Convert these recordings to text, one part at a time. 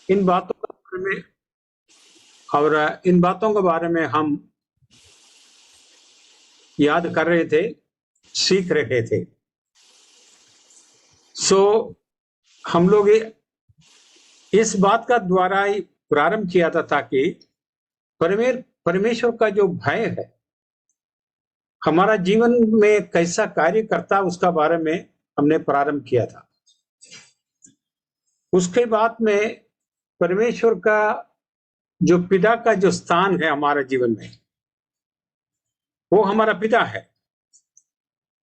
इन बातों के बारे में और इन बातों के बारे में हम याद कर रहे थे, सीख रहे थे। हम लोग इस बात का द्वारा ही प्रारंभ किया था ताकि परमेश्वर का जो भय है हमारा जीवन में कैसा कार्य करता उसका बारे में हमने प्रारंभ किया था। उसके बाद में परमेश्वर का जो पिता का जो स्थान है हमारे जीवन में, वो हमारा पिता है,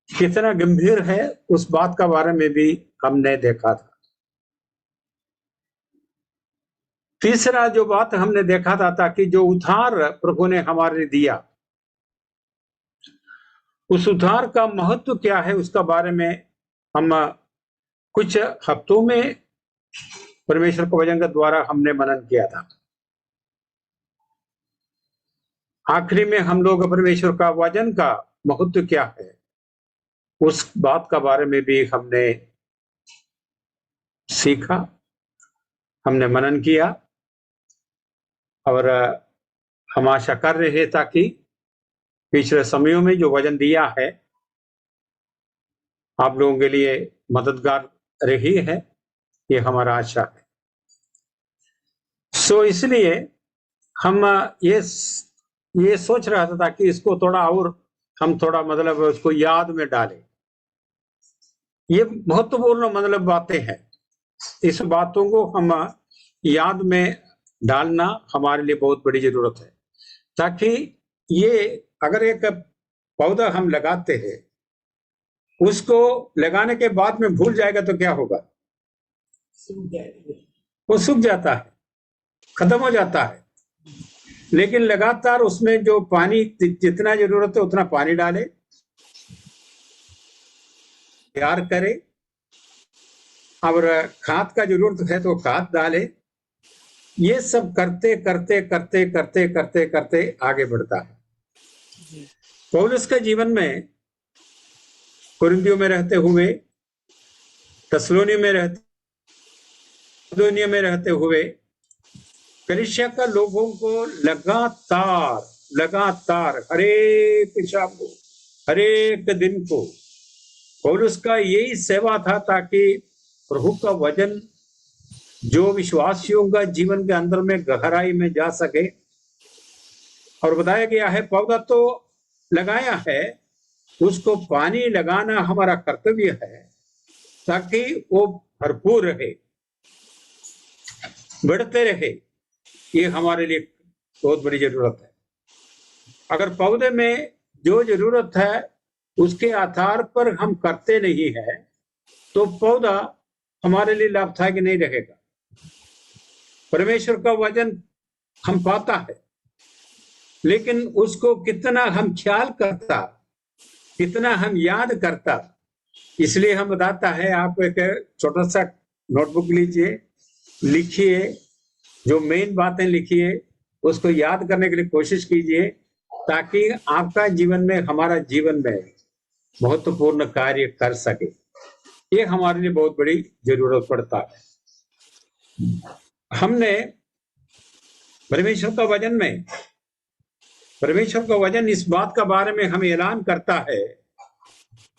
कितना गंभीर है उस बात का बारे में भी हमने देखा था। तीसरा जो बात हमने देखा था ताकि जो उद्धार प्रभु ने हमारे लिए दिया, उस उद्धार का महत्व क्या है उसका बारे में हम कुछ हफ्तों में परमेश्वर के वचन के द्वारा हमने मनन किया था। आखिरी में हम लोग परमेश्वर का वचन का महत्व क्या है उस बात का बारे में भी हमने सीखा, हमने मनन किया और हम आशा कर रहे हैं ताकि पिछले समयों में जो वचन दिया है आप लोगों के लिए मददगार रही है, ये हमारा आशा है। इसलिए हम ये सोच रहा था ताकि इसको थोड़ा और हम थोड़ा मतलब उसको याद में डालें। ये महत्वपूर्ण मतलब बातें हैं, इस बातों को हम याद में डालना हमारे लिए बहुत बड़ी जरूरत है ताकि ये अगर एक पौधा हम लगाते हैं उसको लगाने के बाद में भूल जाएगा तो क्या होगा? वो सूख जाता है, खत्म हो जाता है। लेकिन लगातार उसमें जो पानी जितना जरूरत है उतना पानी डाले, तैयार करे और खाद का जरूरत है तो खाद डाले। ये सब करते करते करते करते करते करते आगे बढ़ता है। पौलुस के जीवन में कुरिन्थियों में रहते हुए, थेसलोनिया में रहते हुए कलीसिया का लोगों को लगातार हरेक शाम को, हरेक दिन को पौलुस का यही सेवा था ताकि प्रभु का वचन जो विश्वासियों का जीवन के अंदर में गहराई में जा सके। और बताया गया है पौधा तो लगाया है, उसको पानी लगाना हमारा कर्तव्य है ताकि वो भरपूर रहे, बढ़ते रहे। ये हमारे लिए बहुत बड़ी जरूरत है। अगर पौधे में जो जरूरत है उसके आधार पर हम करते नहीं है तो पौधा हमारे लिए लाभदायक नहीं रहेगा। परमेश्वर का वचन हम पाता है लेकिन उसको कितना हम ख्याल करता, कितना हम याद करता, इसलिए हम बताता है आप एक छोटा सा नोटबुक लीजिए, लिखिए, जो मेन बातें लिखिए उसको याद करने के लिए कोशिश कीजिए ताकि आपका जीवन में, हमारा जीवन में महत्वपूर्ण कार्य कर सके। ये हमारे लिए बहुत बड़ी जरूरत पड़ता है। हमने परमेश्वर का वचन में, परमेश्वर का वचन इस बात का बारे में हमें ऐलान करता है,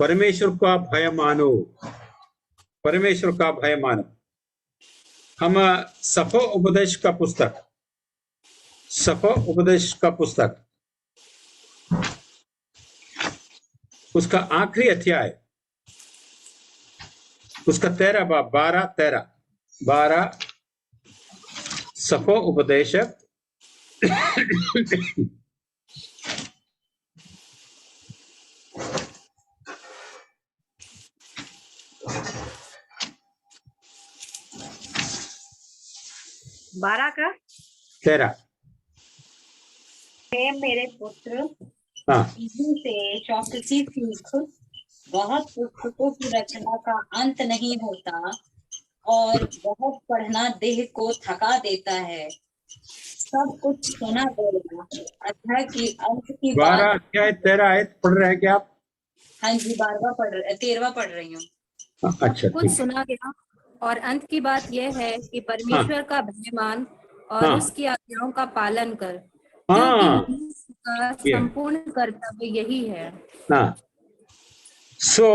परमेश्वर का भय मानो, परमेश्वर का भय मानो। हम सफो उपदेश का पुस्तक उसका आखिरी अध्याय, उसका 12 सफो उपदेशक बारह का 13। मेरे पुत्र, हाँ, से चौकसी सीख, बहुत पुस्तकों की रचना का अंत नहीं होता और बहुत पढ़ना देह को थका देता है। सब कुछ सुना देगा। अध्याय की अंत की 12 अध्याय 13 आयत पढ़ रहे हैं क्या आप? हाँ जी, 13वां पढ़ रही हूँ। अच्छा, कुछ सुना गया और अंत की बात यह है कि हाँ परमेश्वर का भय मान और हाँ उसकी आज्ञाओं का पालन कर, क्योंकि हाँ मनुष्य का ये संपूर्ण कर्तव्य यही है। हाँ। सो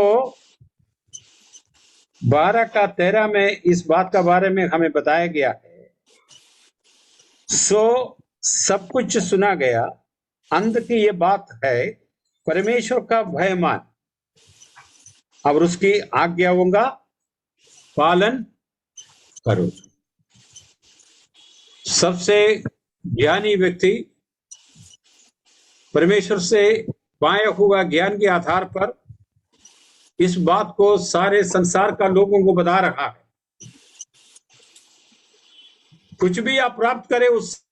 12 का 13 में इस बात का बारे में हमें बताया गया है। सो सब कुछ सुना गया, अंत की ये बात है, परमेश्वर का भय मान और उसकी आज्ञाओं का पालन करो। सबसे ज्ञानी व्यक्ति परमेश्वर से पाया हुआ ज्ञान के आधार पर इस बात को सारे संसार का लोगों को बता रहा है। कुछ भी आप प्राप्त करें, उस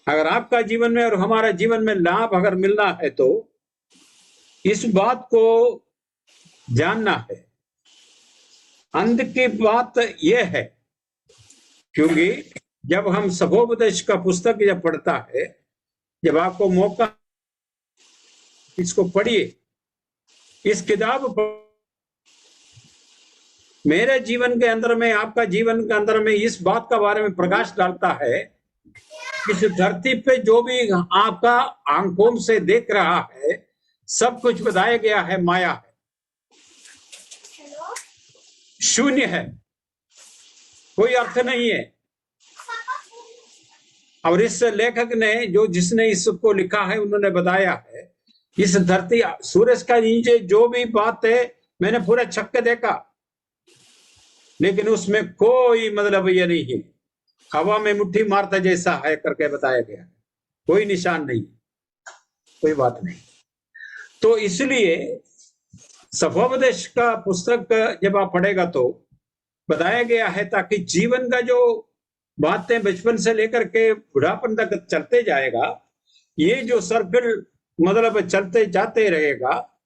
अगर आपका जीवन में और हमारा जीवन में लाभ अगर मिलना है तो इस बात को जानना है। अंत की बात यह है, क्योंकि जब हम सभोपदेश का पुस्तक जब पढ़ता है, जब आपको मौका, इसको पढ़िए, इस किताब पर मेरे जीवन के अंदर में, आपका जीवन के अंदर में इस बात का बारे में प्रकाश डालता है। इस धरती पे जो भी आपका आंखों से देख रहा है, सब कुछ बताया गया है, माया है, शून्य है, कोई अर्थ नहीं है। और इस लेखक ने, जो जिसने इसको लिखा है, उन्होंने बताया है इस धरती, सूरज का नीचे जो भी बात है, मैंने पूरा छक के देखा, लेकिन उसमें कोई मतलब ये नहीं है, हवा में मुट्ठी मारता जैसा है करके बताया गया, कोई निशान नहीं, कोई बात नहीं। तो इसलिए सभोपदेश का पुस्तक जब आप पढ़ेगा तो बताया गया है, ताकि जीवन का जो बातें बचपन से लेकर के बुढ़ापन तक चलते जाएगा, ये जो सर्कल मतलब चलते जाते रहेगा,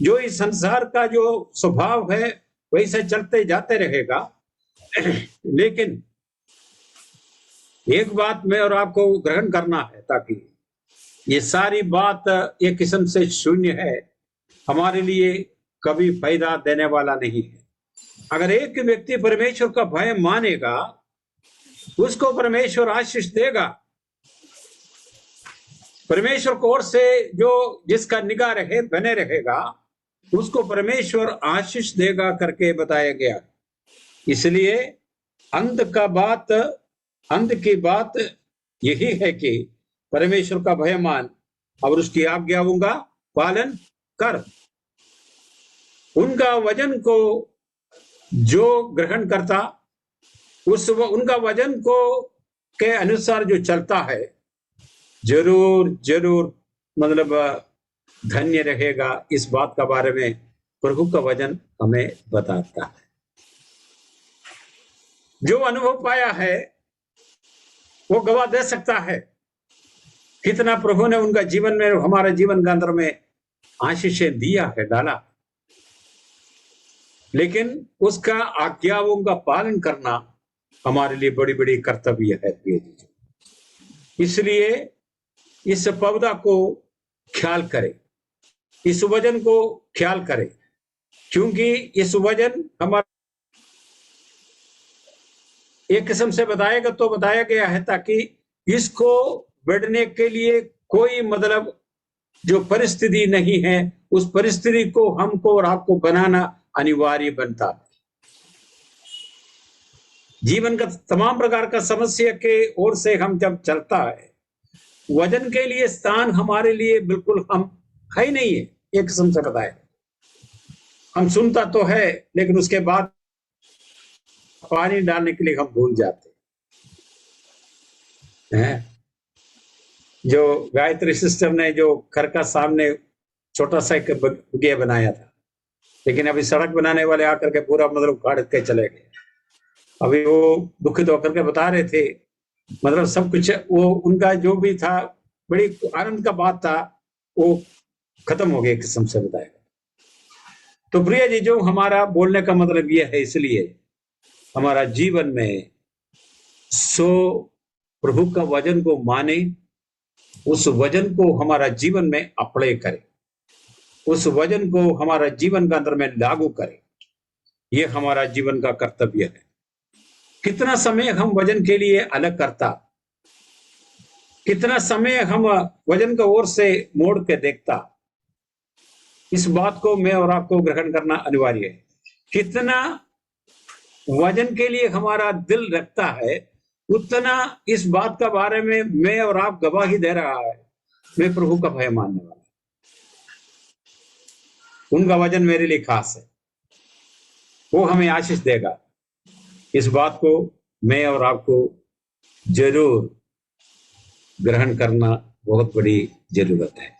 जो इस संसार का जो स्वभाव है वैसे चलते जाते रहेगा। लेकिन एक बात में और आपको ग्रहण करना है, ताकि ये सारी बात एक किस्म से शून्य है, हमारे लिए कभी फायदा देने वाला नहीं है। अगर एक व्यक्ति परमेश्वर का भय मानेगा, उसको परमेश्वर आशीष देगा। परमेश्वर की ओर से जो जिसका निगाह रहे बने रहेगा, उसको परमेश्वर आशीष देगा करके बताया गया। इसलिए अंत की बात यही है कि परमेश्वर का भय मान और उसकी आज्ञाओं का पालन कर। उनका वचन को जो ग्रहण करता, उनका वचन को के अनुसार जो चलता है, जरूर जरूर मतलब धन्य रहेगा। इस बात का बारे में प्रभु का वचन हमें बताता है। जो अनुभव पाया है वो गवाह दे सकता है कितना प्रभु ने उनका जीवन में, हमारे जीवन के अंदर में आशीषें दिया है, डाला। लेकिन उसका आज्ञाओं का पालन करना हमारे लिए बड़ी बड़ी कर्तव्य है, प्रिय जी। इसलिए इस पौधा को ख्याल करें, इस वजन को ख्याल करें, क्योंकि इस वजन हमारा एक किस्म से बताएगा तो बताया गया है, ताकि इसको बढ़ने के लिए कोई मतलब जो परिस्थिति नहीं है, उस परिस्थिति को हमको और आपको बनाना अनिवार्य बनता है। जीवन का तमाम प्रकार का समस्या के ओर से हम जब चलता है, वजन के लिए स्थान हमारे लिए बिल्कुल हम है ही नहीं है। एक किस्म से बताए, हम सुनता तो है, लेकिन उसके बाद पानी डालने के लिए हम भूल जाते हैं। जो गायत्री सिस्टम ने जो घर का सामने छोटा सा एक बगिया बनाया था, लेकिन अभी सड़क बनाने वाले आकर के पूरा मतलब उखाड़ के चले गए। अभी वो दुखित होकर के बता रहे थे, मतलब सब कुछ वो उनका जो भी था, बड़ी आनंद का बात था, वो खत्म हो गया एक किस्म से बताया। तो प्रिय जी, जो हमारा बोलने का मतलब यह है, इसलिए हमारा जीवन में सो प्रभु का वचन को माने, उस वचन को हमारा जीवन में अप्लाई करें, उस वचन को हमारा जीवन के अंदर में लागू करें। ये हमारा जीवन का कर्तव्य है। कितना समय हम वजन के लिए अलग करता, कितना समय हम वजन को ओर से मोड़ के देखता, इस बात को मैं और आपको ग्रहण करना अनिवार्य है। कितना वजन के लिए हमारा दिल रखता है, उतना इस बात का बारे में मैं और आप गवाही दे रहा है, मैं प्रभु का भय मानने वाला, उनका वजन मेरे लिए खास है, वो हमें आशीष देगा। इस बात को मैं और आपको जरूर ग्रहण करना बहुत बड़ी जरूरत है।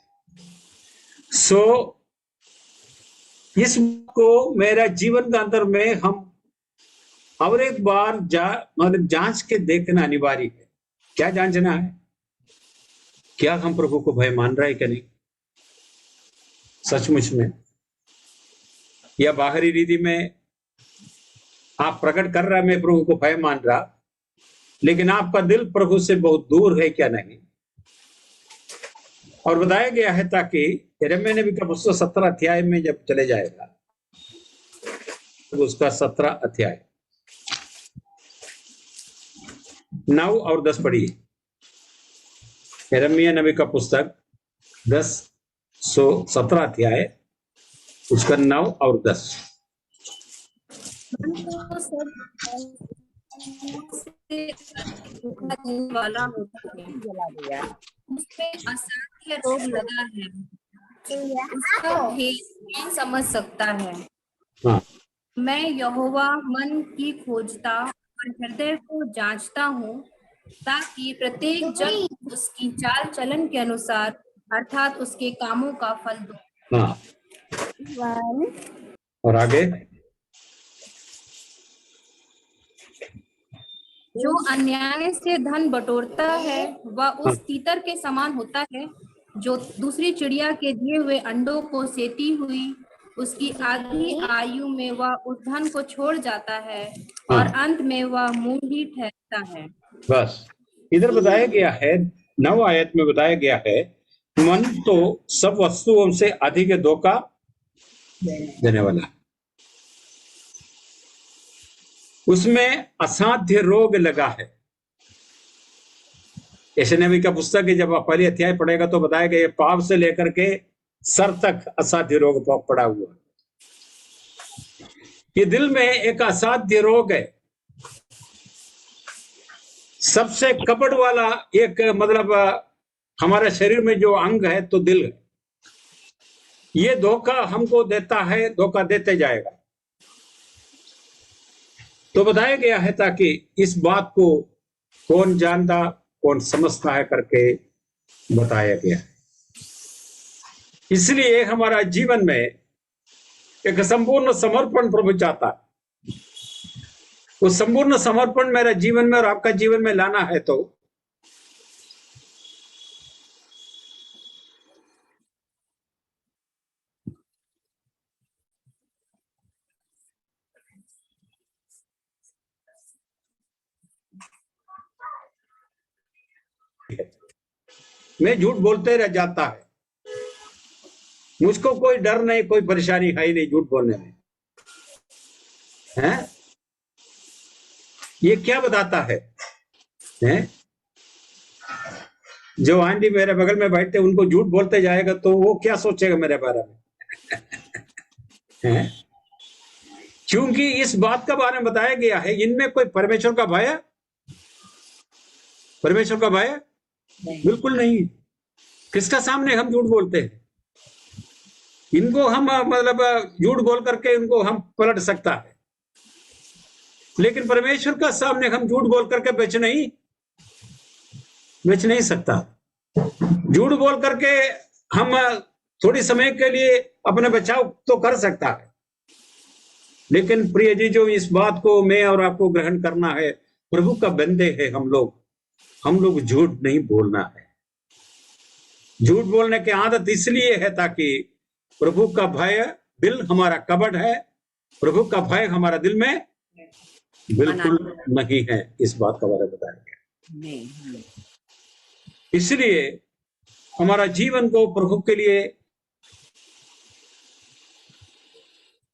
इस को मेरा जीवन का अंदर में हम और एक बार मतलब जांच के देखना अनिवार्य है। क्या जांचना है? क्या हम प्रभु को भय मान रहे हैं क्या नहीं, सचमुच में? या बाहरी रीति में आप प्रकट कर रहा है मैं प्रभु को भय मान रहा, लेकिन आपका दिल प्रभु से बहुत दूर है क्या नहीं? और बताया गया है, ताकि यिर्मयाह नबी का पुस्तक 17 अध्याय में जब चले जाएगा, तो उसका 17 अध्याय 9 और 10 पढ़िए। यिर्मयाह नबी का पुस्तक 17 अध्याय उसका 9 और 10। वाला होता है, उसमें असाध्य रोग लगा है, उसका भेद नहीं समझ सकता है। हाँ। मैं यहोवा मन की खोजता और हृदय को जांचता हूँ, ताकि प्रत्येक जन उसकी चाल चलन के अनुसार अर्थात उसके कामों का फल दो। हाँ। और आगे, जो अन्याय से धन बटोरता है वह उस तीतर के समान होता है, जो दूसरी चिड़िया के दिए हुए अंडों को सेती हुई उसकी आधी आयु में वह उस धन को छोड़ जाता है, और अंत में वह मूढ़ ही ठहरता है। बस इधर बताया गया है, 9 आयत में बताया गया है, मन तो सब वस्तुओं से अधिक धोखा देने वाला, उसमें असाध्य रोग लगा है। यशायाह नबी का पुस्तक की जब आप पहले अध्याय पढ़ेगा तो बताया गया, पाप से लेकर के सर तक असाध्य रोग पड़ा हुआ। ये दिल में एक असाध्य रोग है, सबसे कपट वाला एक, मतलब हमारे शरीर में जो अंग है तो दिल है। ये धोखा हमको देता है, धोखा देते जाएगा। तो बताया गया है ताकि इस बात को कौन जानता कौन समझता है करके बताया गया है। इसलिए हमारा जीवन में एक संपूर्ण समर्पण प्रभु चाहता है। वो संपूर्ण समर्पण मेरा जीवन में और आपका जीवन में लाना है तो मैं झूठ बोलते रह जाता है, मुझको कोई डर नहीं, कोई परेशानी है ही नहीं झूठ बोलने में, हैं? ये क्या बताता है, हैं? जो आंटी मेरे बगल में बैठते उनको झूठ बोलते जाएगा तो वो क्या सोचेगा मेरे बारे में? हैं? क्योंकि इस बात का बारे में बताया गया है, इनमें कोई परमेश्वर का भय है? परमेश्वर का भय बिल्कुल नहीं। किसका सामने हम झूठ बोलते हैं? इनको हम मतलब झूठ बोल करके इनको हम पलट सकता है, लेकिन परमेश्वर का सामने हम झूठ बोल करके बेच नहीं सकता। झूठ बोल करके हम थोड़ी समय के लिए अपने बचाव तो कर सकता है, लेकिन प्रिय जी, जो इस बात को मैं और आपको ग्रहण करना है, प्रभु का बंदे हैं हम लोग झूठ नहीं बोलना है। झूठ बोलने की आदत इसलिए है ताकि प्रभु का भय, दिल हमारा कपट है, प्रभु का भय हमारा दिल में बिल्कुल नहीं है। इस बात का बारे में बताया गया। इसलिए हमारा जीवन को प्रभु के लिए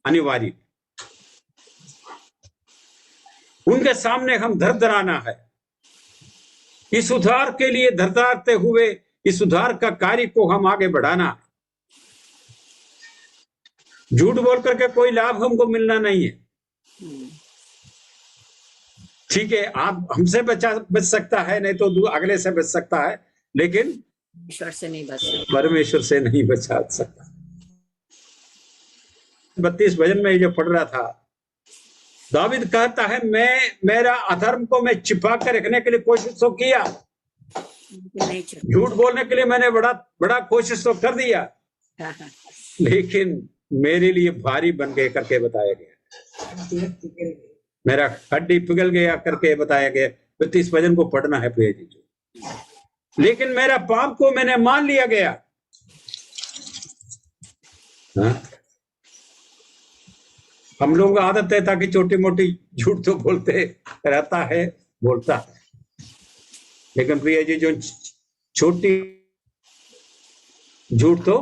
अनिवार्य, उनके सामने हम धड़धड़ाना है। इस उद्धार के लिए धड़धड़ाते हुए इस उद्धार का कार्य को हम आगे बढ़ाना है। झूठ बोल करके कोई लाभ हमको मिलना नहीं है। ठीक है, आप हमसे बच सकता है, नहीं तो अगले से बच सकता है, लेकिन ईश्वर से नहीं बच सकता, परमेश्वर से नहीं बचा सकता। 32 भजन में जो पढ़ रहा था, दावीद कहता है, मैं मेरा अधर्म को मैं छिपा कर रखने के लिए कोशिश तो किया, नहीं छूटा। झूठ बोलने के लिए मैंने बड़ा कोशिश तो कर दिया, लेकिन मेरे लिए भारी बन गए करके बताया गया, मेरा हड्डी पिघल गया करके बताया गया। 32 भजन को पढ़ना है प्रिय जी। लेकिन मेरा पाप को मैंने मान लिया गया। हाँ? हम लोगों का आदत है ताकि छोटी मोटी झूठ तो बोलते रहता है, बोलता है, लेकिन प्रिय जी जो छोटी झूठ तो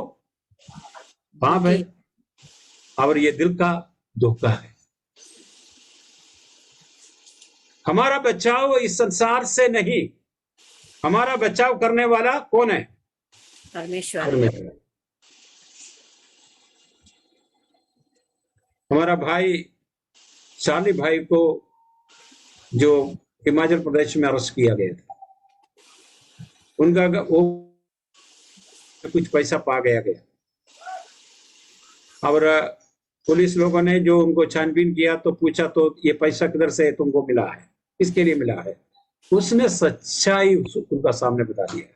पाप है और ये दिल का धोखा है। हमारा बचाव इस संसार से नहीं, हमारा बचाव करने वाला कौन है? परमेश्वर। हमारा भाई चार्ली भाई को जो हिमाचल प्रदेश में अरेस्ट किया गया था, उनका वो कुछ पैसा पा गया और पुलिस लोगों ने जो उनको छानबीन किया तो पूछा, तो ये पैसा किधर से तुमको मिला है, किसके लिए मिला है? उसने सच्चाई उनका सामने बता दिया।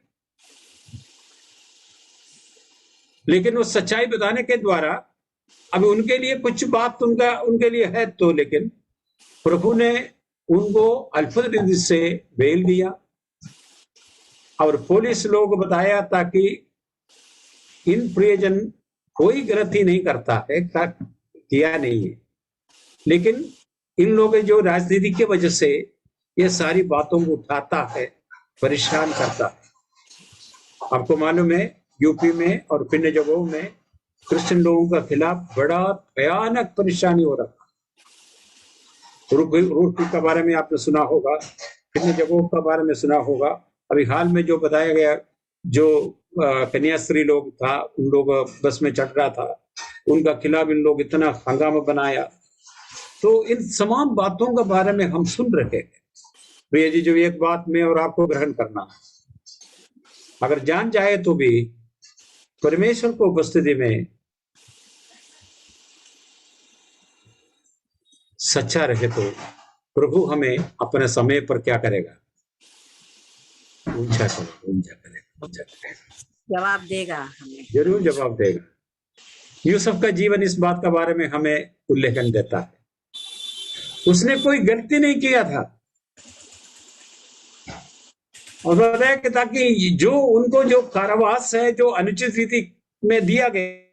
लेकिन उस सच्चाई बताने के द्वारा अब उनके लिए कुछ बात उनके लिए है तो, लेकिन प्रभु ने उनको अल्पदिन से बेल दिया और पुलिस लोग बताया ताकि इन प्रियजन कोई गलती नहीं करता है, किया नहीं है, लेकिन इन लोगों जो राजनीति की वजह से ये सारी बातों को उठाता है, परेशान करता है। आपको मालूम है यूपी में और अन्य जगहों में क्रिश्चियन लोगों का खिलाफ बड़ा भयानक परेशानी हो रहा है। रूट के बारे में आपने सुना होगा, अन्य जगहों के बारे में सुना होगा। अभी हाल में जो बताया गया, जो कन्यास्त्री लोग था, उन लोग बस में चढ़ रहा था, उनका खिलाफ इन लोग इतना हंगामा बनाया। तो इन तमाम बातों के बारे में हम सुन रहे हैं भैया जी। जो एक बात में और आपको ग्रहण करना, अगर जान जाए तो भी परमेश्वर को उपस्थिति में सच्चा रहे तो प्रभु हमें अपने समय पर क्या करेगा? ऊंचा करेगा। जवाब देगा, हमें जरूर जवाब देगा। यूसुफ का जीवन इस बात के बारे में हमें उल्लेखन देता है। उसने कोई गलती नहीं किया था और बताया कि ताकि जो उनको जो कारावास है, जो अनुचित रीति में दिया गया,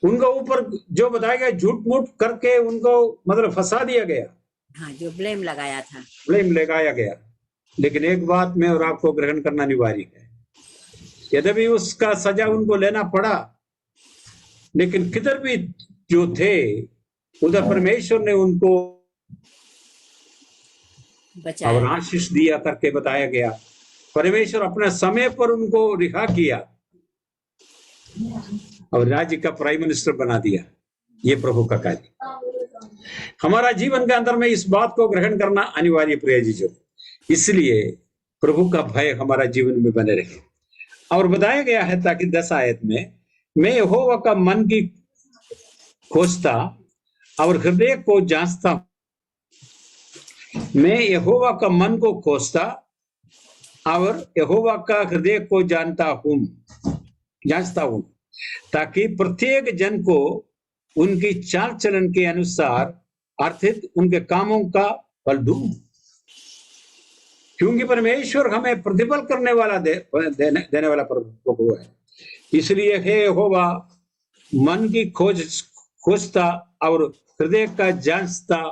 उनका ऊपर जो बताया गया, झूठ मूठ करके उनको मतलब फंसा दिया गया। हाँ, जो ब्लेम लगाया था, ब्लेम लगाया गया। लेकिन एक बात में और आपको ग्रहण करना अनिवार्य है, यद्यपि उसका सजा उनको लेना पड़ा, लेकिन किधर भी जो थे उधर परमेश्वर ने उनको और आशीष दिया करके बताया गया। परमेश्वर अपने समय पर उनको रिहा किया और राज्य का प्राइम मिनिस्टर बना दिया। ये प्रभु का कार्य। हमारा जीवन के अंदर में इस बात को ग्रहण करना अनिवार्य प्रिय जी। जो इसलिए प्रभु का भय हमारा जीवन में बने रहे। और बताया गया है ताकि 10 आयत में, मैं यहोवा का मन की खोजता और हृदय को जांचता, मैं यहोवा का मन को खोजता और यहोवा का हृदय को जांचता हूं, ताकि प्रत्येक जन को उनकी चाल चलन के अनुसार अर्थात उनके कामों का फल दूं। क्योंकि परमेश्वर हमें प्रतिफल करने वाला देने वाला प्रभु है। इसलिए हे यहोवा मन की खोजता और हृदय का जांचता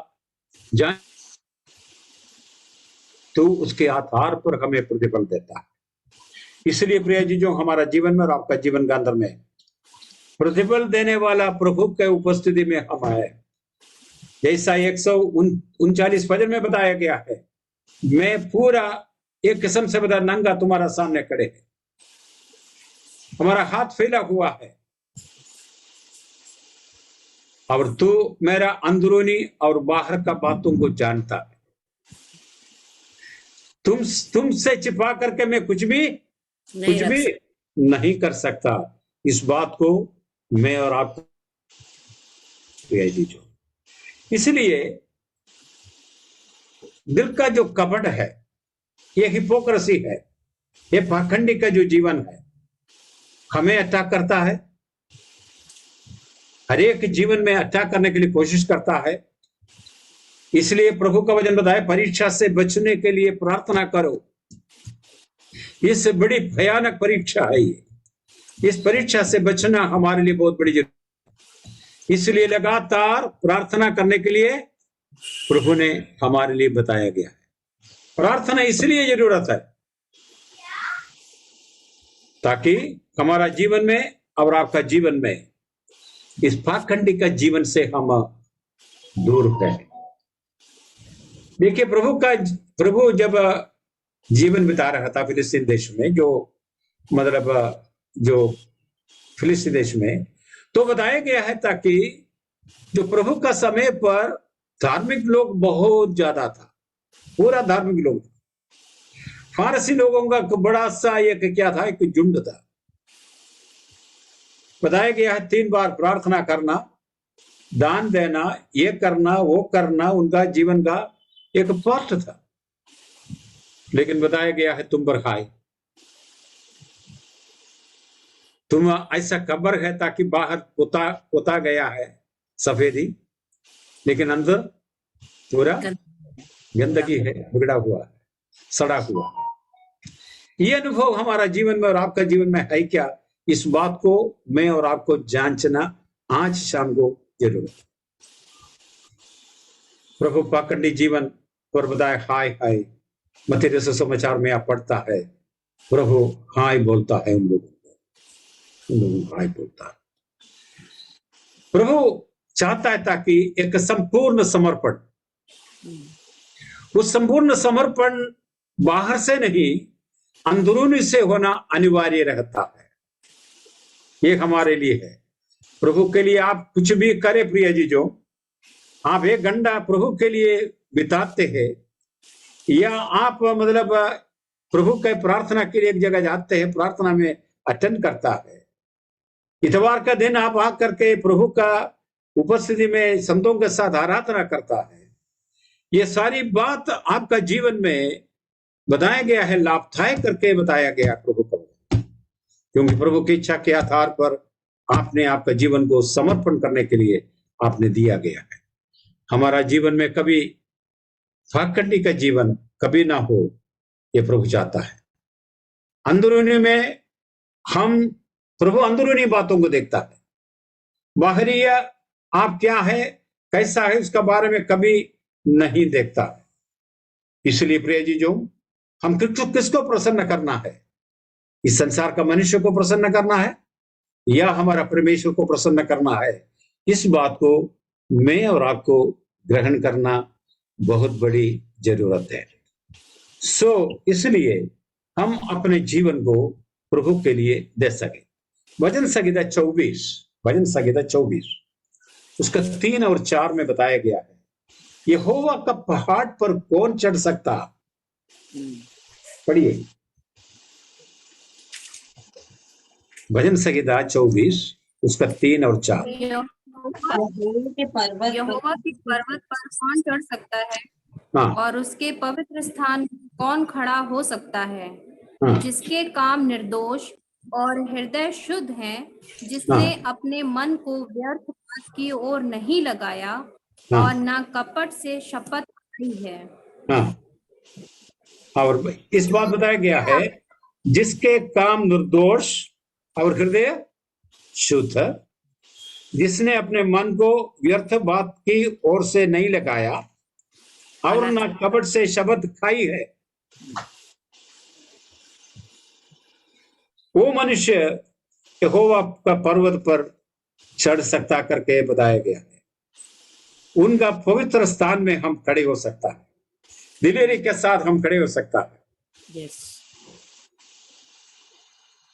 तो उसके आधार पर हमें प्रतिफल देता है। इसलिए प्रिय जी, जो हमारा जीवन में और आपका जीवन के अंदर में प्रतिफल देने वाला प्रभु के उपस्थिति में हम आए। जैसा 139 भजन में बताया गया है, मैं पूरा एक किस्म से बता नंगा तुम्हारा सामने खड़े है, हमारा हाथ फैला हुआ है और तू मेरा अंदरूनी और बाहर का बातों को जानता है। तुमसे छिपा करके मैं कुछ भी नहीं कर सकता। इस बात को मैं और आप दीजिए। इसलिए दिल का जो कपट है, ये हिपोक्रेसी है, ये पाखंडी का जो जीवन है, हमें अटैक करता है, हर एक जीवन में अटैक करने के लिए कोशिश करता है। इसलिए प्रभु का वचन बताए, परीक्षा से बचने के लिए प्रार्थना करो। इससे बड़ी भयानक परीक्षा है ये, इस परीक्षा से बचना हमारे लिए बहुत बड़ी जरूरत है। इसलिए लगातार प्रार्थना करने के लिए प्रभु ने हमारे लिए बताया गया है। प्रार्थना इसलिए जरूरत है ताकि हमारा जीवन में और आपका जीवन में इस पाखंडी का जीवन से हम दूर हैं। देखिए, प्रभु जब जीवन बिता रहा था फिलिस्तीन देश में, जो फिलिस्तीन देश में, तो बताया गया है ताकि जो प्रभु का समय पर धार्मिक लोग बहुत ज्यादा था, पूरा धार्मिक लोग, फारसी लोगों का बड़ा सा एक क्या था, एक झुंड था। बताया गया है 3 बार प्रार्थना करना, दान देना, ये करना वो करना उनका जीवन का एक पार्ट था। लेकिन बताया गया है तुम पर हाय, तुम ऐसा कब्र है ताकि बाहर पोता गया है सफेदी, लेकिन अंदर पूरा गंदगी है, बिगड़ा हुआ है, सड़ा हुआ है। ये अनुभव हमारा जीवन में और आपका जीवन में है क्या, इस बात को मैं और आपको जांचना आज शाम को जरूर। प्रभु पाखंडी जीवन पर बताए हाय हाय, मत्ती रसू समाचार में आप पढ़ता है, प्रभु हाय बोलता है उन लोगों को हाय बोलता है। प्रभु चाहता है ताकि एक संपूर्ण समर्पण, उस संपूर्ण समर्पण बाहर से नहीं अंदरूनी से होना अनिवार्य रहता है। ये हमारे लिए है। प्रभु के लिए आप कुछ भी करें प्रिय जीजो, आप 1 घंटा प्रभु के लिए बिताते हैं या आप प्रभु के प्रार्थना के लिए एक जगह जाते हैं, प्रार्थना में अटेंड करता है, इतवार का दिन आप आकर के प्रभु का उपस्थिति में संतों के साथ आराधना करता है, ये सारी बात आपका जीवन में बताया गया है, लाभदायक करके बताया गया प्रभु को, क्योंकि प्रभु की इच्छा के आधार पर आपने आपका जीवन को समर्पण करने के लिए आपने दिया गया है। हमारा जीवन में कभी पाखंडी का जीवन कभी ना हो, ये प्रभु चाहता है। अंदरूनी में हम प्रभु अंदरूनी बातों को देखता है, बाहरी आप क्या है कैसा है उसका बारे में कभी नहीं देखता। इसलिए प्रिय जी, जो हम किसको प्रसन्न करना है, इस संसार का मनुष्य को प्रसन्न करना है या हमारा परमेश्वर को प्रसन्न करना है, इस बात को मैं और आपको ग्रहण करना बहुत बड़ी जरूरत है। इसलिए हम अपने जीवन को प्रभु के लिए दे सके। भजन संहिता 24 उसका 3 और 4 में बताया गया है, यहोवा का पहाड़ पर कौन चढ़ सकता। पढ़िए भजन संहिता 24 उसका 3 और 4। यहोवा के पर्वत पर कौन चढ़ सकता है, हाँ, और उसके पवित्र स्थान में कौन खड़ा हो सकता है। हाँ, जिसके काम निर्दोष और हृदय शुद्ध है, जिसने अपने मन को व्यर्थ बात की ओर नहीं लगाया और न कपट से शपथ खाई है। हाँ, और इस बात बताया गया है, जिसके काम निर्दोष और हृदय शुद्ध, जिसने अपने मन को व्यर्थ बात की ओर से नहीं लगाया और न कपट से शपथ खाई है, वो मनुष्य यहोवा का पर्वत पर चढ़ सकता करके बताया गया है। उनका पवित्र स्थान में हम खड़े हो सकता है, दिलेरी के साथ हम खड़े हो सकता है। यस,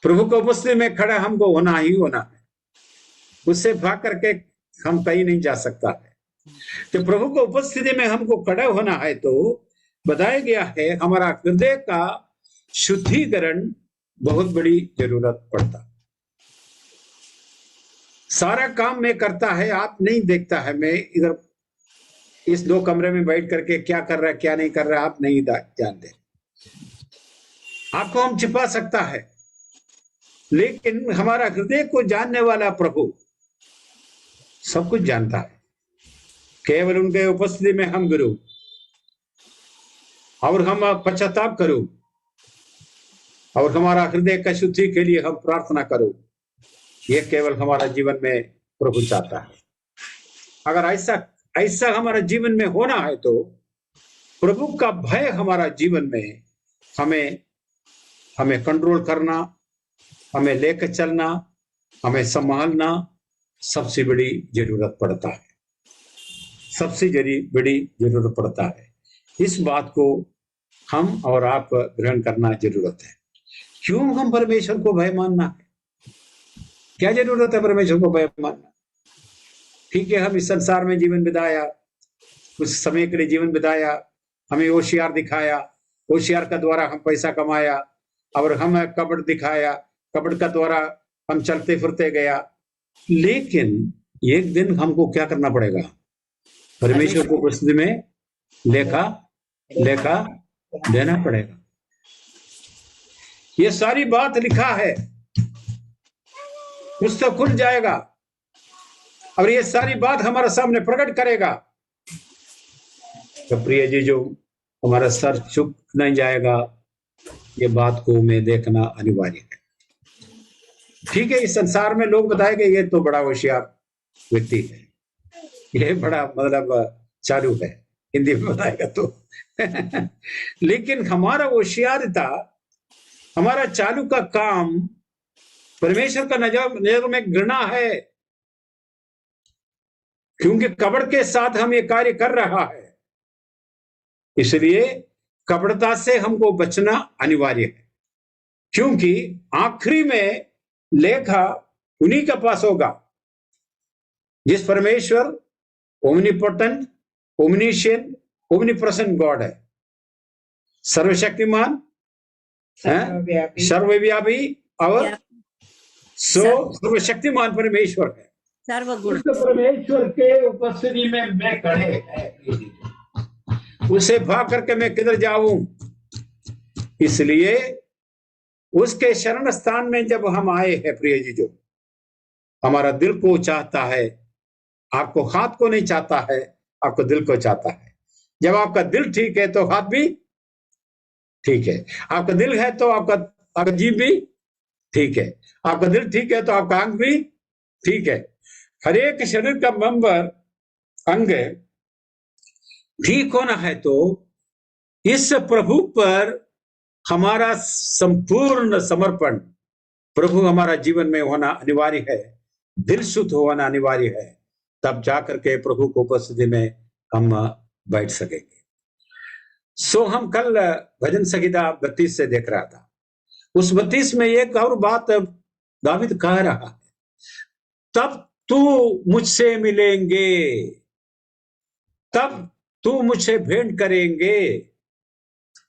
प्रभु को उपस्थिति में खड़ा हमको होना ही होना है, उससे भाग करके हम कहीं नहीं जा सकता है। तो प्रभु को उपस्थिति में हमको खड़े होना है तो बताया गया है हमारा हृदय का शुद्धिकरण बहुत बड़ी जरूरत पड़ता है। सारा काम मैं करता है, आप नहीं देखता है, मैं इधर इस 2 कमरे में बैठ करके क्या कर रहा है क्या नहीं कर रहा है आप नहीं जानते। आपको हम छिपा सकता है, लेकिन हमारा हृदय को जानने वाला प्रभु सब कुछ जानता है। केवल उनके उपस्थिति में हम गिरो और हम पश्चाताप करो और हमारा हृदय का शुद्धि के लिए हम प्रार्थना करो, ये केवल हमारा जीवन में प्रभु चाहता है। अगर ऐसा हमारा जीवन में होना है तो प्रभु का भय हमारा जीवन में हमें कंट्रोल करना, हमें लेकर चलना, हमें संभालना सबसे बड़ी जरूरत पड़ता है, सबसे बड़ी जरूरत पड़ता है। इस बात को हम और आप ग्रहण करना जरूरत है। क्यों हम परमेश्वर को भय मानना है? क्या जरूरत है परमेश्वर को भय मानना? ठीक है, हम इस संसार में जीवन बिताया, कुछ समय के लिए जीवन बिताया, हमें होशियार दिखाया, होशियार का द्वारा हम पैसा कमाया, और हम कपड़ दिखाया, कपड़ का द्वारा हम चलते फिरते गया। लेकिन एक दिन हमको क्या करना पड़ेगा? परमेश्वर को उपस्थिति में लेखा देना पड़ेगा। ये सारी बात लिखा है, पुस्तक खुल जाएगा और ये सारी बात हमारे सामने प्रकट करेगा। तो प्रिय जी, जो हमारा सर झुक नहीं जाएगा, ये बात को मैं देखना अनिवार्य है। ठीक है, इस संसार में लोग बताएंगे ये तो बड़ा होशियार व्यक्ति है, ये बड़ा मतलब चालू है, हिंदी में बताएगा तो लेकिन हमारा होशियारिता, हमारा चालू का काम परमेश्वर का नजर में घृणा है, क्योंकि कपड़ के साथ हम ये कार्य कर रहा है। इसलिए कपड़ता से हमको बचना अनिवार्य है, क्योंकि आखिरी में लेखा उन्हीं के पास होगा जिस परमेश्वर ओमनीपोटेंट, ओमनीशियंट, ओमनीप्रेजेंट गॉड है, सर्वशक्तिमान, सर्वव्यापी और सर्वशक्तिमान परमेश्वर है। सर्वगुण परमेश्वर के उपस्थिति में मैं खड़े है, उसे भाग करके मैं किधर जाऊं? इसलिए उसके शरण स्थान में जब हम आए हैं प्रिय जी, जो हमारा दिल को चाहता है, आपको हाथ को नहीं चाहता है, आपको दिल को चाहता है। जब आपका दिल ठीक है तो हाथ भी ठीक है, आपका दिल है तो आपका जीभ भी ठीक है, आपका दिल ठीक है तो आपका अंग भी ठीक है। हर एक शरीर का मेंबर, अंग ठीक होना है तो इस प्रभु पर हमारा संपूर्ण समर्पण प्रभु हमारा जीवन में होना अनिवार्य है, दिल शुद्ध होना अनिवार्य है, तब जाकर के प्रभु को उपस्थिति में हम बैठ सकेंगे। सो हम कल भजन संहिता 32 से देख रहा था, उस 32 में एक और बात दावीद कह रहा है, तब तू मुझसे मिलेंगे, तब तू मुझसे भेंट करेंगे।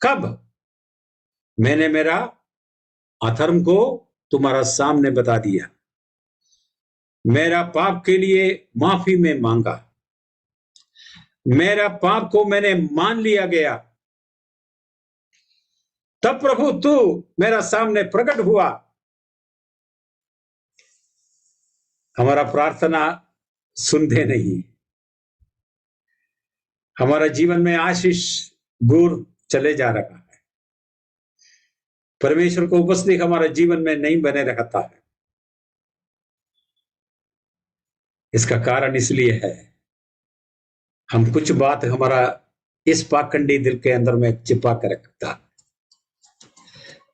कब? मैंने मेरा अधर्म को तुम्हारा सामने बता दिया, मेरा पाप के लिए माफी में मांगा, मेरा पाप को मैंने मान लिया गया, तब प्रभु तू मेरा सामने प्रकट हुआ। हमारा प्रार्थना सुनते नहीं, हमारा जीवन में आशीष दूर चले जा रहा है, परमेश्वर को उपस्थिति हमारा जीवन में नहीं बने रहता है। इसका कारण इसलिए है, हम कुछ बात हमारा इस पाखंडी दिल के अंदर में छिपा कर रखता है।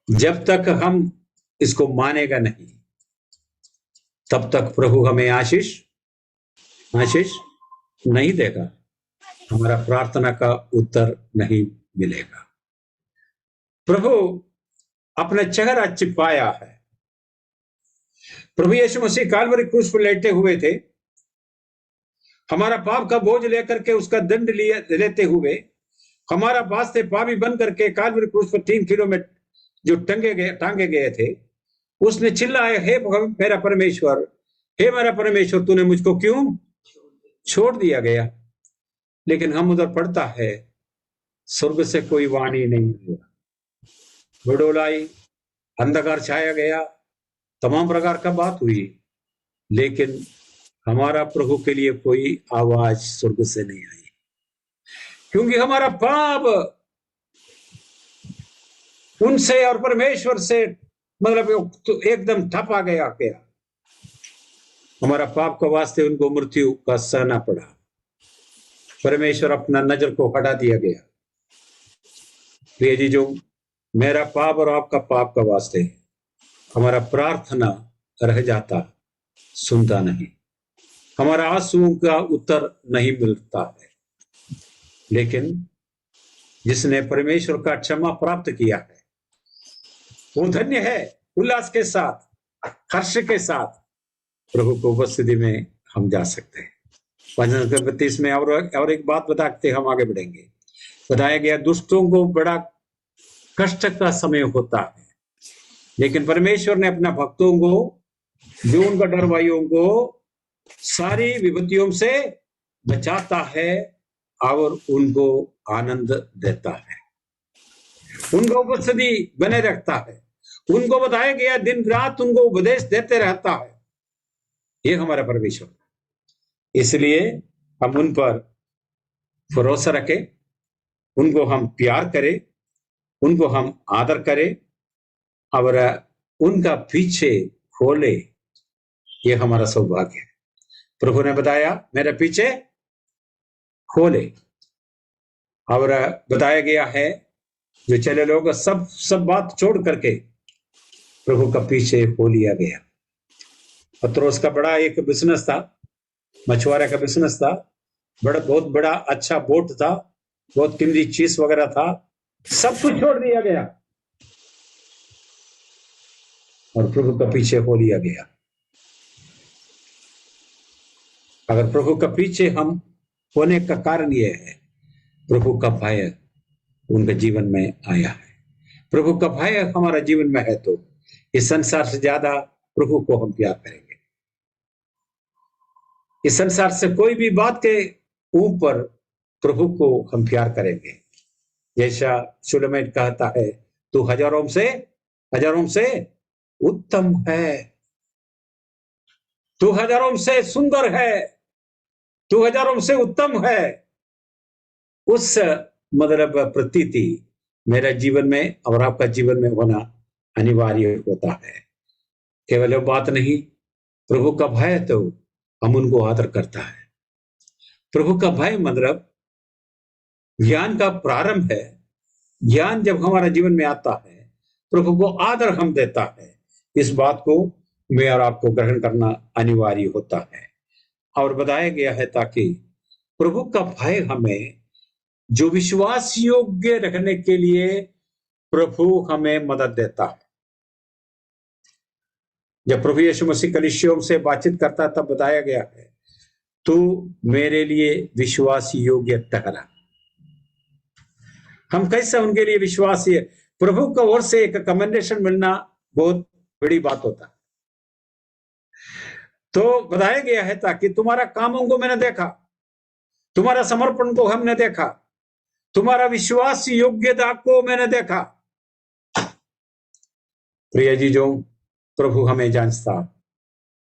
जब तक हम इसको मानेगा नहीं, तब तक प्रभु हमें आशीष नहीं देगा, हमारा प्रार्थना का उत्तर नहीं मिलेगा। प्रभु अपना चेहरा छिपाया है। प्रभु यीशु मसीह काल्वरी क्रूस पर लेटे हुए थे, हमारा पाप का बोझ लेकर के उसका दंड लेते हुए हमारा वास्ते पापी बन करके काल्वरी क्रूस पर 3 किलोमीटर जो टांगे गए थे, उसने चिल्लाया, हे मेरा परमेश्वर, हे मेरा परमेश्वर, तूने मुझको क्यों छोड़ दिया गया। लेकिन हम उधर पढ़ता है, स्वर्ग से कोई वाणी नहीं हुआ, बड़ोलाई, अंधकार छाया गया, तमाम प्रकार का बात हुई, लेकिन हमारा प्रभु के लिए कोई आवाज स्वर्ग से नहीं आई, क्योंकि हमारा पाप उनसे और परमेश्वर से मतलब तो एकदम ठपा गया। हमारा पाप के वास्ते उनको मृत्यु का सहना पड़ा। परमेश्वर अपना नजर को हटा दिया गया। प्रिय जी, जो मेरा पाप और आपका पाप का वास्ते हमारा प्रार्थना रह जाता, सुनता नहीं, हमारा आंसुओं का उत्तर नहीं मिलता है। लेकिन जिसने परमेश्वर का क्षमा प्राप्त किया है, वो धन्य है। उल्लास के साथ, हर्ष के साथ प्रभु को उपस्थिति में हम जा सकते हैं। 32 में और एक बात बताते हम आगे बढ़ेंगे। बताया गया, दुष्टों को बड़ा कष्ट का समय होता है, लेकिन परमेश्वर ने अपना भक्तों को, जो उनका डरवाइयों को सारी विपत्तियों से बचाता है और उनको आनंद देता है, उनको उपस्थिति बने रखता है। उनको बताया गया, दिन रात उनको उपदेश देते रहता है। ये हमारा परमेश्वर। इसलिए हम उन पर भरोसा रखें, उनको हम प्यार करें, उनको हम आदर करें और उनका पीछे खोले। ये हमारा सौभाग्य है। प्रभु ने बताया, मेरे पीछे खोले, और बताया गया है, जो चले लोग सब बात छोड़ करके प्रभु का पीछे हो लिया गया। पत्रोस का बड़ा एक बिजनेस था, मछुआरे का बिजनेस था, बहुत बड़ा अच्छा बोट था, बहुत कीमती चीज वगैरह था, सब कुछ छोड़ दिया गया और प्रभु का पीछे हो लिया गया। अगर प्रभु का पीछे हम होने का कारण यह है, प्रभु का भय उनके जीवन में आया है। प्रभु का भय हमारा जीवन में है तो इस संसार से ज्यादा प्रभु को हम प्यार करेंगे। इस संसार से कोई भी बात के ऊपर प्रभु को हम प्यार करेंगे। जैसा सुलेमान कहता है, तू हजारों से उत्तम है, तू हजारों से सुंदर है, तू हजारों से उत्तम है। उस मतलब प्रतीति मेरा जीवन में और आपका जीवन में होना अनिवार्य होता है। केवल वो बात नहीं, प्रभु का भय तो हम उनको आदर करता है। प्रभु का भय मतलब ज्ञान का प्रारंभ है। ज्ञान जब हमारा जीवन में आता है, प्रभु को आदर हम देता है। इस बात को मैं और आपको ग्रहण करना अनिवार्य होता है। और बताया गया है, ताकि प्रभु का भय हमें जो विश्वास योग्य रखने के लिए प्रभु हमें मदद देता है। जब प्रभु यीशु मसीह कलीसियों से बातचीत करता तब बताया गया है, तू मेरे लिए विश्वास योग्य ठहरा। हम कैसे उनके लिए विश्वासी? प्रभु की ओर से एक कमेंडेशन मिलना बहुत बड़ी बात होता है। तो बताया गया है, ताकि तुम्हारा कामों को मैंने देखा, तुम्हारा समर्पण को हमने देखा, तुम्हारा विश्वास योग्यता को मैंने देखा। प्रिय जी, जो प्रभु हमें जानता,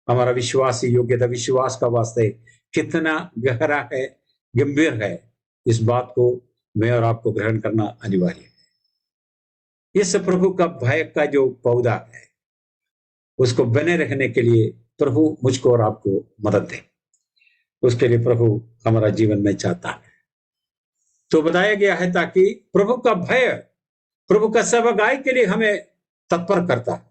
हमारा विश्वास योग्यता, विश्वास का वास्ते कितना गहरा है, गंभीर है, इस बात को मैं और आपको ग्रहण करना अनिवार्य है। इस प्रभु का भय का जो पौधा है, उसको बने रहने के लिए प्रभु मुझको और आपको मदद दे। उसके लिए प्रभु हमारा जीवन में चाहता है। तो बताया गया है, ताकि प्रभु का भय, प्रभु का सेवकाई के लिए हमें तत्पर करता है।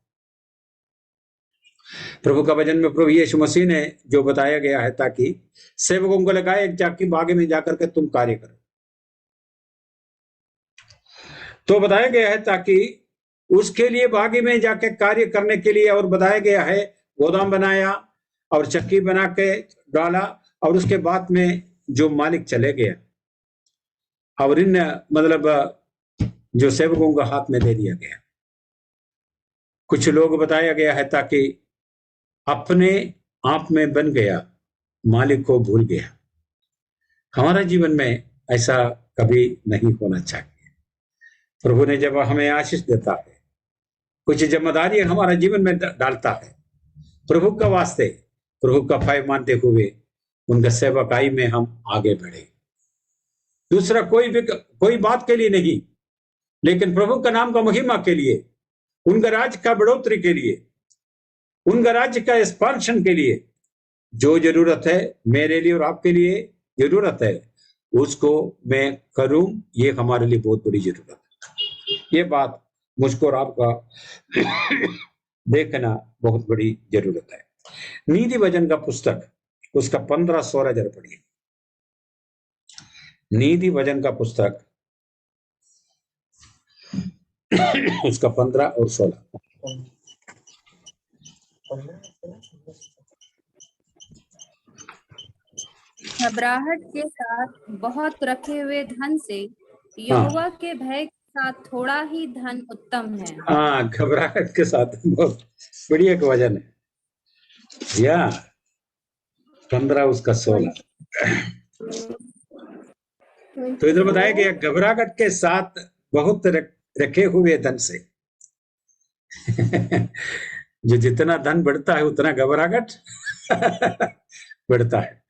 प्रभु का वचन में प्रभु यीशु मसीह ने जो बताया गया है, ताकि सेवकों को लगाए एक जाकी बागे में जाकर के तुम कार्य करो। तो बताया गया है ताकि उसके लिए बागी में जाके कार्य करने के लिए, और बताया गया है गोदाम बनाया और चक्की बना के डाला, और उसके बाद में जो मालिक चले गया और इन मतलब जो सेवकों का हाथ में दे दिया गया। कुछ लोग बताया गया है ताकि अपने आप में बन गया, मालिक को भूल गया। हमारा जीवन में ऐसा कभी नहीं होना चाहिए। प्रभु ने जब हमें आशीष देता है, कुछ जिम्मेदारी हमारा जीवन में डालता है, प्रभु का वास्ते, प्रभु का भय मानते हुए उनका सेवकाई में हम आगे बढ़े। दूसरा कोई बात के लिए नहीं, लेकिन प्रभु का नाम का महिमा के लिए, उनका राज्य का बढ़ोतरी के लिए, उनका राज्य का एक्सपांशन के लिए जो जरूरत है मेरे लिए और आपके लिए जरूरत है, उसको मैं करूं। ये हमारे लिए बहुत बड़ी जरूरत है। ये बात मुझको और आपका देखना बहुत बड़ी जरूरत है। नीति वचन का पुस्तक उसका 15-16 जरा पढ़िए। नीति वचन का पुस्तक उसका 15 और 16। घबराहट के साथ बहुत रखे हुए धन से यहोवा के भय के साथ थोड़ा ही धन उत्तम है। हाँ, घबराहट के साथ बहुत बढ़िया एक वचन है या 15 उसका 16। तो इधर बताया गया घबराहट के साथ बहुत रखे हुए धन से जो जितना धन बढ़ता है उतना घबराहट बढ़ता है।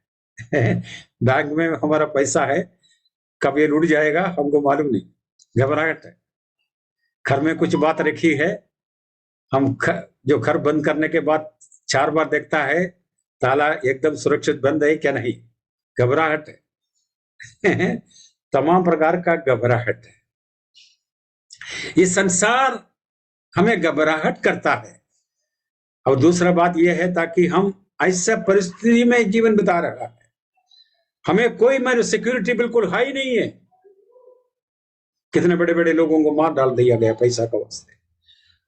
बैंक में हमारा पैसा है, कब ये लूट जाएगा हमको मालूम नहीं, घबराहट है। घर में कुछ बात रखी है, हम जो घर बंद करने के बाद 4 बार देखता है ताला एकदम सुरक्षित बंद है क्या नहीं, घबराहट है। तमाम प्रकार का घबराहट है। ये संसार हमें घबराहट करता है। और दूसरा बात यह है ताकि हम ऐसा परिस्थिति में जीवन बिता रहा है, हमें कोई मेरे सिक्योरिटी बिल्कुल हाई नहीं है। कितने बड़े बड़े लोगों को मार डाल दिया गया पैसा का वास्ते।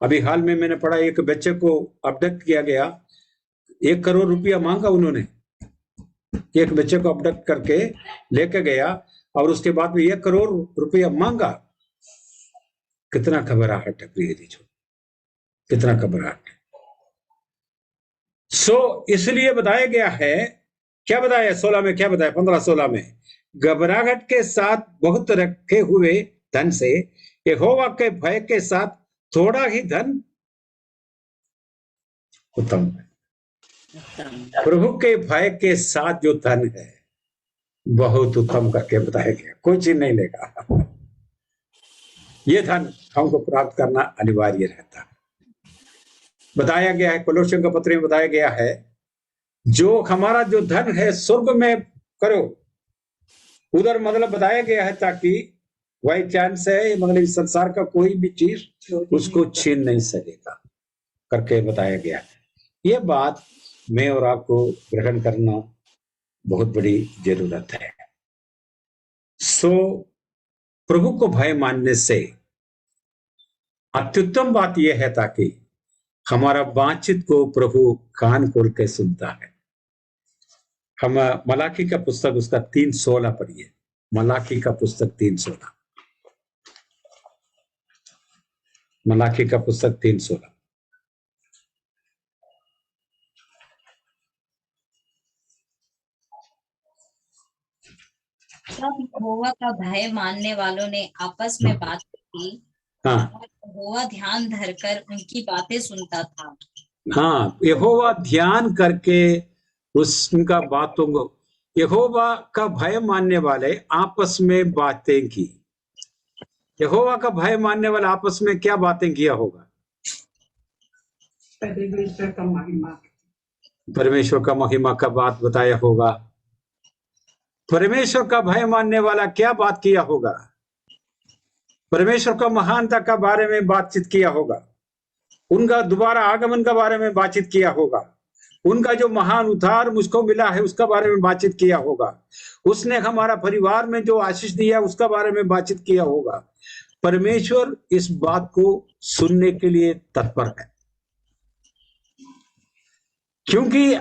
अभी हाल में मैंने पढ़ा एक बच्चे को अबडक्ट किया गया, 1 करोड़ रुपया मांगा उन्होंने। एक बच्चे को अबडक्ट करके लेके गया और उसके बाद में 1 करोड़ रुपया मांगा। कितना घबराहट है प्रिय दीजो, कितना घबराहट है। इसलिए बताया गया है, क्या बताया 16 में, क्या बताया 15-16 में, घबराहट के साथ बहुत रखे हुए धन से यहोवा के भय के साथ थोड़ा ही धन उत्तम है। प्रभु के भय के साथ जो धन है बहुत उत्तम करके बताया गया, कोई चीज नहीं लेगा। ये धन हमको प्राप्त करना अनिवार्य रहता है। बताया गया है कोलोसियों के पत्र में बताया गया है, जो हमारा जो धन है स्वर्ग में करो। उधर मतलब बताया गया है ताकि बाई चांस है, मतलब इस संसार का कोई भी चीज उसको छीन नहीं सकेगा करके बताया गया है। ये बात मैं और आपको ग्रहण करना बहुत बड़ी जरूरत है। प्रभु को भय मानने से अत्युत्तम बात यह है ताकि हमारा बातचीत को प्रभु कान खोल के सुनता है। हम मलाकी का पुस्तक उसका 3:16 पढ़िए। मलाकी का पुस्तक 3:16। मलाकी का पुस्तक 3:16। तब यहोवा का भय मानने वालों ने आपस में बात की। हाँ, यहोवा ध्यान धरकर उनकी बातें सुनता था। हाँ, यहोवा ध्यान करके उनका बातों को, यहोवा का भय मानने वाले आपस में बातें की। यहोवा का भय मानने वाले आपस में क्या बातें किया होगा? परमेश्वर का महिमा का बात बताया होगा। परमेश्वर का भय मानने वाला क्या बात किया होगा? परमेश्वर का महानता का बारे में बातचीत किया होगा। उनका दोबारा आगमन के बारे में बातचीत किया होगा, उनका जो महान उद्धार मुझको मिला है उसका बारे में बातचीत किया होगा, उसने हमारा परिवार में जो आशीष दिया उसका बारे में बातचीत किया होगा। परमेश्वर इस बात को सुनने के लिए तत्पर है, क्योंकि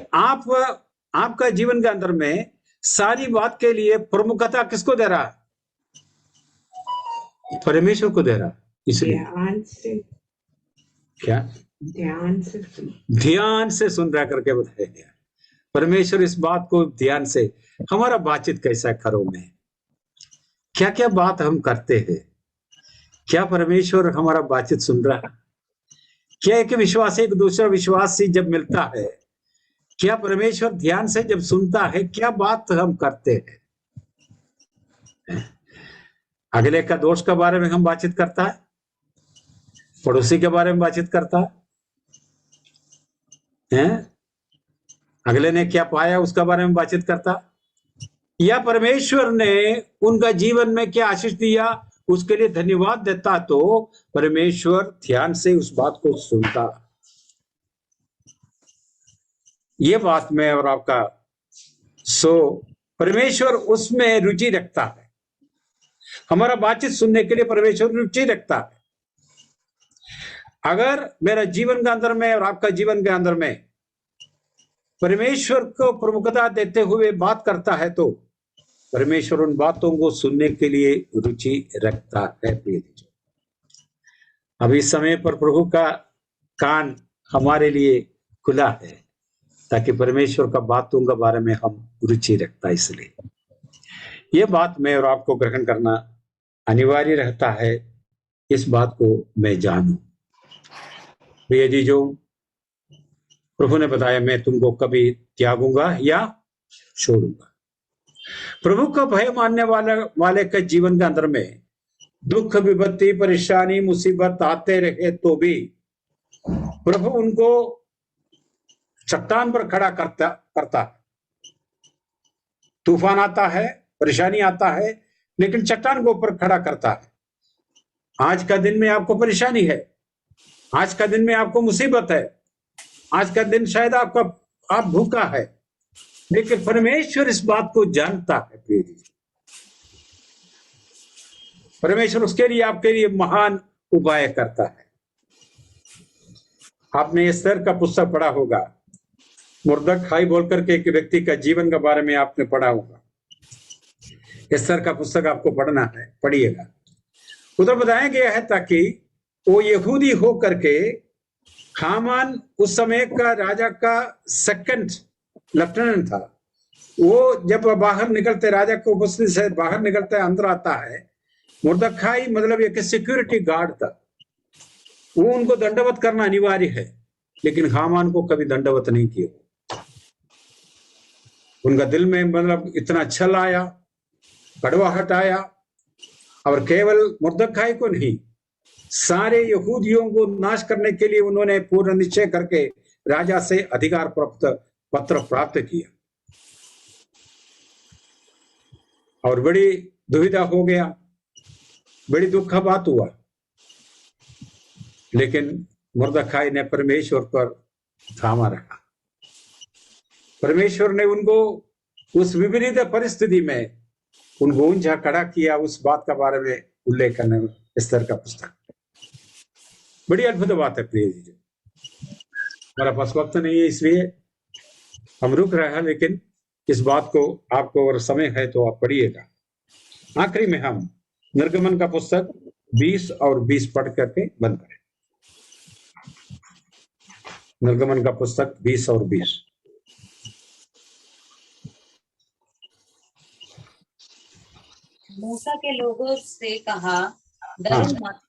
आपका जीवन के अंदर में सारी बात के लिए प्रमुखता किसको दे रहा है? परमेश्वर को दे रहा है। इसलिए क्या ध्यान से सुन रहा करके बताया गया। परमेश्वर इस बात को ध्यान से, हमारा बातचीत कैसा है घरों में, क्या क्या बात हम करते हैं, क्या परमेश्वर हमारा बातचीत सुन रहा है? क्या एक विश्वासी एक दूसरा विश्वासी जब मिलता है, क्या परमेश्वर ध्यान से जब सुनता है, क्या बात हम करते हैं? अगले का दोष के बारे में हम बातचीत करता है, पड़ोसी के बारे में बातचीत करता है, अगले ने क्या पाया उसका बारे में बातचीत करता, या परमेश्वर ने उनका जीवन में क्या आशीष दिया उसके लिए धन्यवाद देता, तो परमेश्वर ध्यान से उस बात को सुनता। ये बात में और आपका परमेश्वर उसमें रुचि रखता है। हमारा बातचीत सुनने के लिए परमेश्वर रुचि रखता है। अगर मेरा जीवन के अंदर में और आपका जीवन के अंदर में परमेश्वर को प्रमुखता देते हुए बात करता है, तो परमेश्वर उन बातों को सुनने के लिए रुचि रखता है। अभी इस समय पर प्रभु का कान हमारे लिए खुला है ताकि परमेश्वर का बातों के बारे में हम रुचि रखता है। इसलिए ये बात मैं और आपको ग्रहण करना अनिवार्य रहता है। इस बात को मैं जानूं। प्रिय जी, जो प्रभु ने बताया मैं तुमको कभी त्यागूंगा या छोड़ूंगा। प्रभु का भय मानने वाले के जीवन के अंदर में दुख विपत्ति परेशानी मुसीबत आते रहे तो भी प्रभु उनको चट्टान पर खड़ा करता है। तूफान आता है, परेशानी आता है, लेकिन चट्टान को ऊपर खड़ा करता है। आज का दिन में आपको परेशानी है, आज का दिन में आपको मुसीबत है, आज का दिन शायद आप भूखा है, लेकिन परमेश्वर इस बात को जानता है। प्रिय जी, परमेश्वर उसके लिए आपके लिए महान उपाय करता है। आपने एस्तर का पुस्तक पढ़ा होगा, मुर्दखाई बोलकर के एक व्यक्ति का जीवन के बारे में आपने पढ़ा होगा। एस्तर का पुस्तक आपको पढ़ना है, पढ़िएगा। उधर बताया गया है ताकि वो यहूदी हो करके हामान उस समय का राजा का सेकंड लेफ्टिनेंट था। वो जब बाहर निकलते, राजा को उपस्थिति से बाहर निकलते अंदर आता है, मुर्दखाई मतलब एक सिक्योरिटी गार्ड था। वो उनको दंडवत करना अनिवार्य है, लेकिन हामान को कभी दंडवत नहीं किया। उनका दिल में मतलब इतना छल आया, कड़वाहट आया, और केवल मुर्दखाई को नहीं, सारे यहूदियों को नाश करने के लिए उन्होंने पूर्ण निश्चय करके राजा से अधिकार पत्र प्राप्त किया। और बड़ी दुविधा हो गया, बड़ी दुख का बात हुआ, लेकिन मुर्दखाई ने परमेश्वर पर थामा रखा। परमेश्वर ने उनको उस विपरीत परिस्थिति में उनको ऊंचा खड़ा किया। उस बात का बारे में उल्लेख करने एस्तर का पुस्तक बड़ी अद्भुत बात है। प्रिय जी, हमारा पास वक्त नहीं है इसलिए हम रुक रहे हैं, लेकिन इस बात को आपको अगर समय है तो आप पढ़िएगा। आखिरी में हम निर्गमन का पुस्तक 20 और 20 पढ़ करके बंद करें। निर्गमन का पुस्तक 20 और 20। मूसा के लोगों से कहा, डरो मत,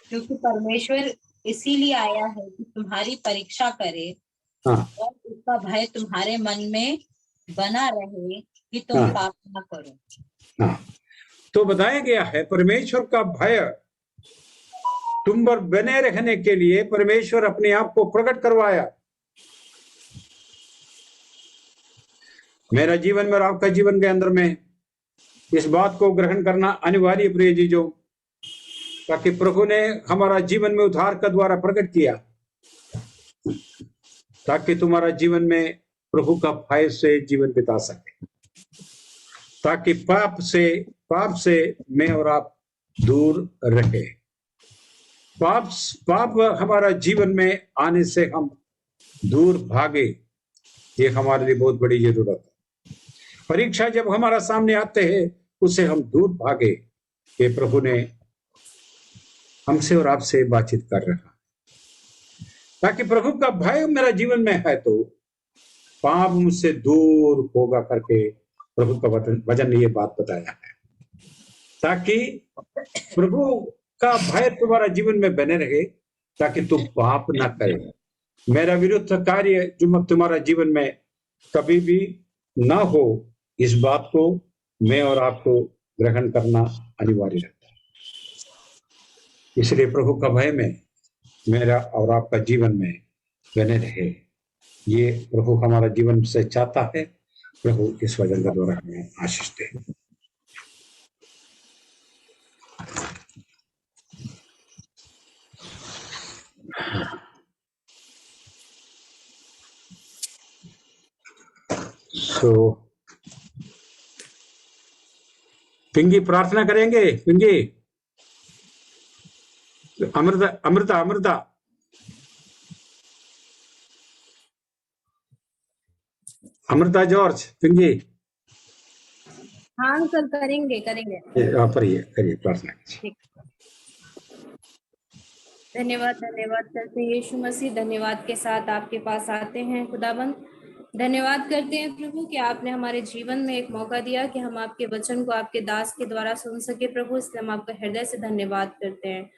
क्योंकि परमेश्वर इसीलिए आया है कि तुम्हारी परीक्षा करे और उसका भय तुम्हारे मन में बना रहे कि तुम पाप न करो। तो बताया गया है परमेश्वर का भय तुम पर बने रहने के लिए परमेश्वर अपने आप को प्रकट करवाया। मेरा जीवन में और आपका जीवन के अंदर में इस बात को ग्रहण करना अनिवार्य प्रिय जी, जो ताकि प्रभु ने हमारा जीवन में उद्धार का द्वारा प्रकट किया। ताकि तुम्हारा जीवन में प्रभु का भय से जीवन बिता सके, ताकि पाप से मैं और आप दूर रहे। पाप हमारा जीवन में आने से हम दूर भागे, ये हमारे लिए बहुत बड़ी जरूरत है। परीक्षा जब हमारा सामने आते हैं उससे हम दूर भागे कि प्रभु ने हमसे और आपसे बातचीत कर रहा है। ताकि प्रभु का भय मेरा जीवन में है तो पाप मुझसे दूर होगा करके प्रभु का वचन ने ये बात बताया है। ताकि प्रभु का भय तुम्हारा जीवन में बने रहे, ताकि तुम पाप ना करे। मेरा विरुद्ध कार्य जो तुम्हारा जीवन में कभी भी ना हो, इस बात को मैं और आपको ग्रहण करना अनिवार्य रहता है। इसलिए प्रभु का भय में मेरा और आपका जीवन में बने रहे, ये प्रभु हमारा जीवन से चाहता है। प्रभु इस वचन के द्वारा हमें आशीष दे। पिंगी प्रार्थना करेंगे। पिंगी, अमृता जॉर्ज, पिंगी। हाँ सर, करेंगे। करिए प्रार्थना। धन्यवाद करते हैं यीशु मसीह। धन्यवाद के साथ आपके पास आते हैं खुदाबंद। धन्यवाद करते हैं प्रभु कि आपने हमारे जीवन में एक मौका दिया कि हम आपके वचन को आपके दास के द्वारा सुन सके प्रभु, इसलिए हम आपका हृदय से धन्यवाद करते हैं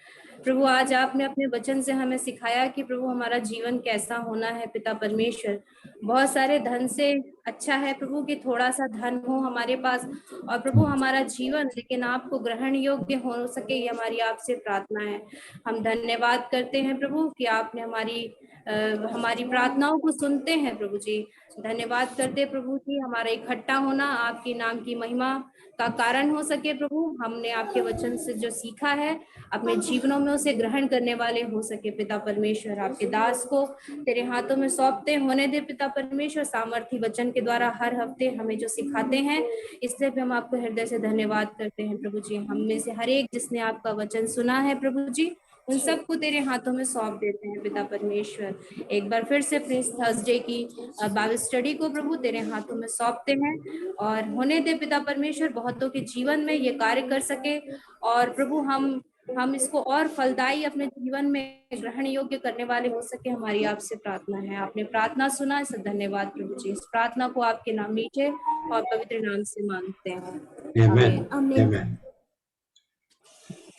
प्रभु। आज आपने अपने वचन से हमें सिखाया कि प्रभु हमारा जीवन कैसा होना है। पिता परमेश्वर, बहुत सारे धन से अच्छा है प्रभु कि थोड़ा सा धन हो हमारे पास, और प्रभु हमारा जीवन लेकिन आपको ग्रहण योग्य हो सके, ये हमारी आपसे प्रार्थना है। हम धन्यवाद करते हैं प्रभु कि आपने हमारी प्रार्थनाओं को सुनते हैं प्रभु जी। धन्यवाद करते हैं प्रभु जी, हमारा इकट्ठा होना आपके नाम की महिमा का कारण हो सके प्रभु। हमने आपके वचन से जो सीखा है अपने जीवनों में उसे ग्रहण करने वाले हो सके पिता परमेश्वर। आपके दास को तेरे हाथों में सौंपते होने दे पिता परमेश्वर, सामर्थी वचन के द्वारा हर हफ्ते हमें जो सिखाते हैं, इसलिए भी हम आपको हृदय से धन्यवाद करते हैं प्रभु जी। हम में से हर एक जिसने आपका वचन सुना है प्रभु जी, उन सबको तेरे हाथों में सौंप देते हैं पिता परमेश्वर। एक बार फिर से प्रेस थर्सडे की बाइबल स्टडी को प्रभु तेरे हाथों में सौंपते हैं, और होने दे पिता परमेश्वर बहुतों के जीवन में ये कार्य कर सके, और प्रभु हम इसको और फलदायी अपने जीवन में ग्रहण योग्य करने वाले हो सके, हमारी आपसे प्रार्थना है। आपने प्रार्थना सुना, इससे धन्यवाद प्रभु जी। इस प्रार्थना को आपके नाम मीठे और पवित्र नाम से मांगते हैं, आमीन।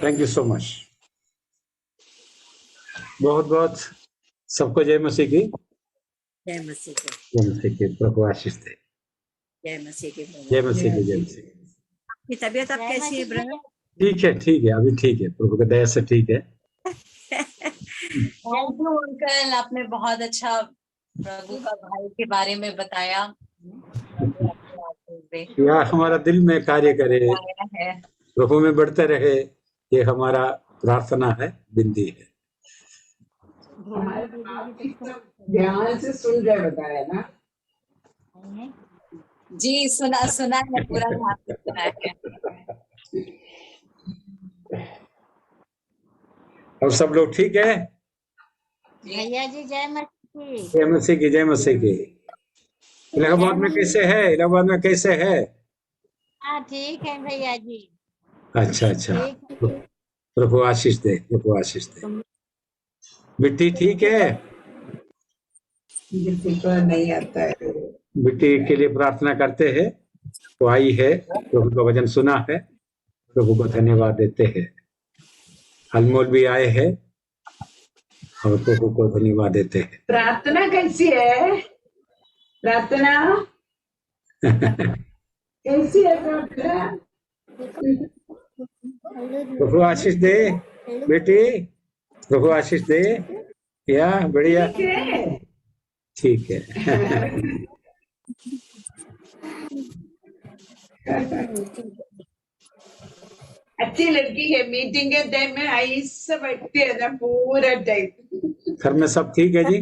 Thank you so much. बहुत बहुत सबको जय मसीह की। जय मसीह की। जय मसीह की। प्रभु आशीष दे। जय मसीह की। जय मसीह की। जय मसीह की। की तबीयत अब कैसी है ब्रदर? ठीक है, अभी ठीक है, प्रभु की दया से ठीक है। थैंक यू अंकल, आपने बहुत अच्छा प्रभु का भाई के बारे में बताया। या हमारा दिल में कार्य करे, प्रभु में बढ़ते रहे, ये हमारा प्रार्थना है, विनती है। ध्यान से सुन रहे बताया ना जी, सुना है, पूरा ध्यान से सुना है। और सब लोग ठीक है? भैया जी जय मसीह। जय मसीह की। जय मसीह की। इलाहाबाद में कैसे है? इलाहाबाद में कैसे है? हाँ ठीक है भैया जी। अच्छा। प्रभु आशीष दे। प्रभु आशीष दे। बिट्टी ठीक है? नहीं आता है। बिट्टी के लिए प्रार्थना करते हैं, तो आई है, प्रभु का वचन सुना है, प्रभु को धन्यवाद देते हैं। अनमोल भी आए हैं और प्रभु को धन्यवाद देते हैं। प्रार्थना कैसी है? प्रार्थना कैसी है? प्रार्थना प्रभु आशीष दे बेटी, प्रभु आशीष दे। या बढ़िया, ठीक है। अच्छी लड़की है। मीटिंग के टाइम में आई सब बैठती है ना पूरा टाइम। घर में सब ठीक है जी?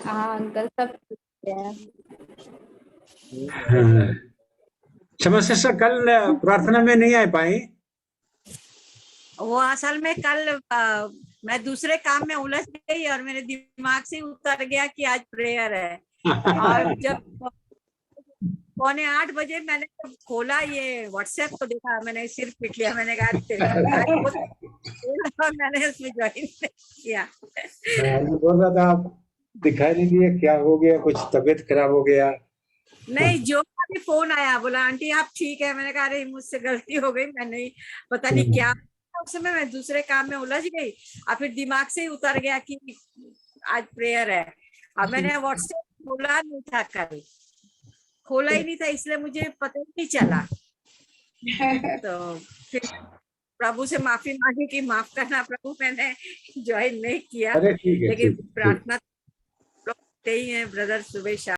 हाँ अंकल सब ठीक है। हाँ। समस्या सर कल प्रार्थना में नहीं आ पाई। वो असल में कल मैं दूसरे काम में उलझ गई और मेरे दिमाग से उतर गया कि आज प्रेयर है। और जब 7:45 बजे मैंने जब खोला ये व्हाट्सएप तो देखा, मैंने सिर पीट लिया। मैंने कहा मैंने उसमें ज्वाइन किया। बोल रहा था आप दिखाई नहीं दिए, क्या हो गया, कुछ तबीयत खराब हो गया? नहीं, जो भी फोन आया बोला आंटी आप ठीक है। मैंने कहा अरे मुझसे गलती हो गई, मैं नहीं पता नहीं क्या। उस समय मैं दूसरे काम में उलझ गई और फिर दिमाग से ही उतर गया कि आज प्रेयर है। अब मैंने व्हाट्सएप खोला नहीं था, कल खोला ही नहीं था, इसलिए मुझे पता ही नहीं चला। तो फिर प्रभु से माफी मांगी कि माफ करना प्रभु, मैंने ज्वाइन नहीं किया। अरे ठीक है, लेकिन ठीक है। प्रार्थना ही है ब्रदर सुबह शाम।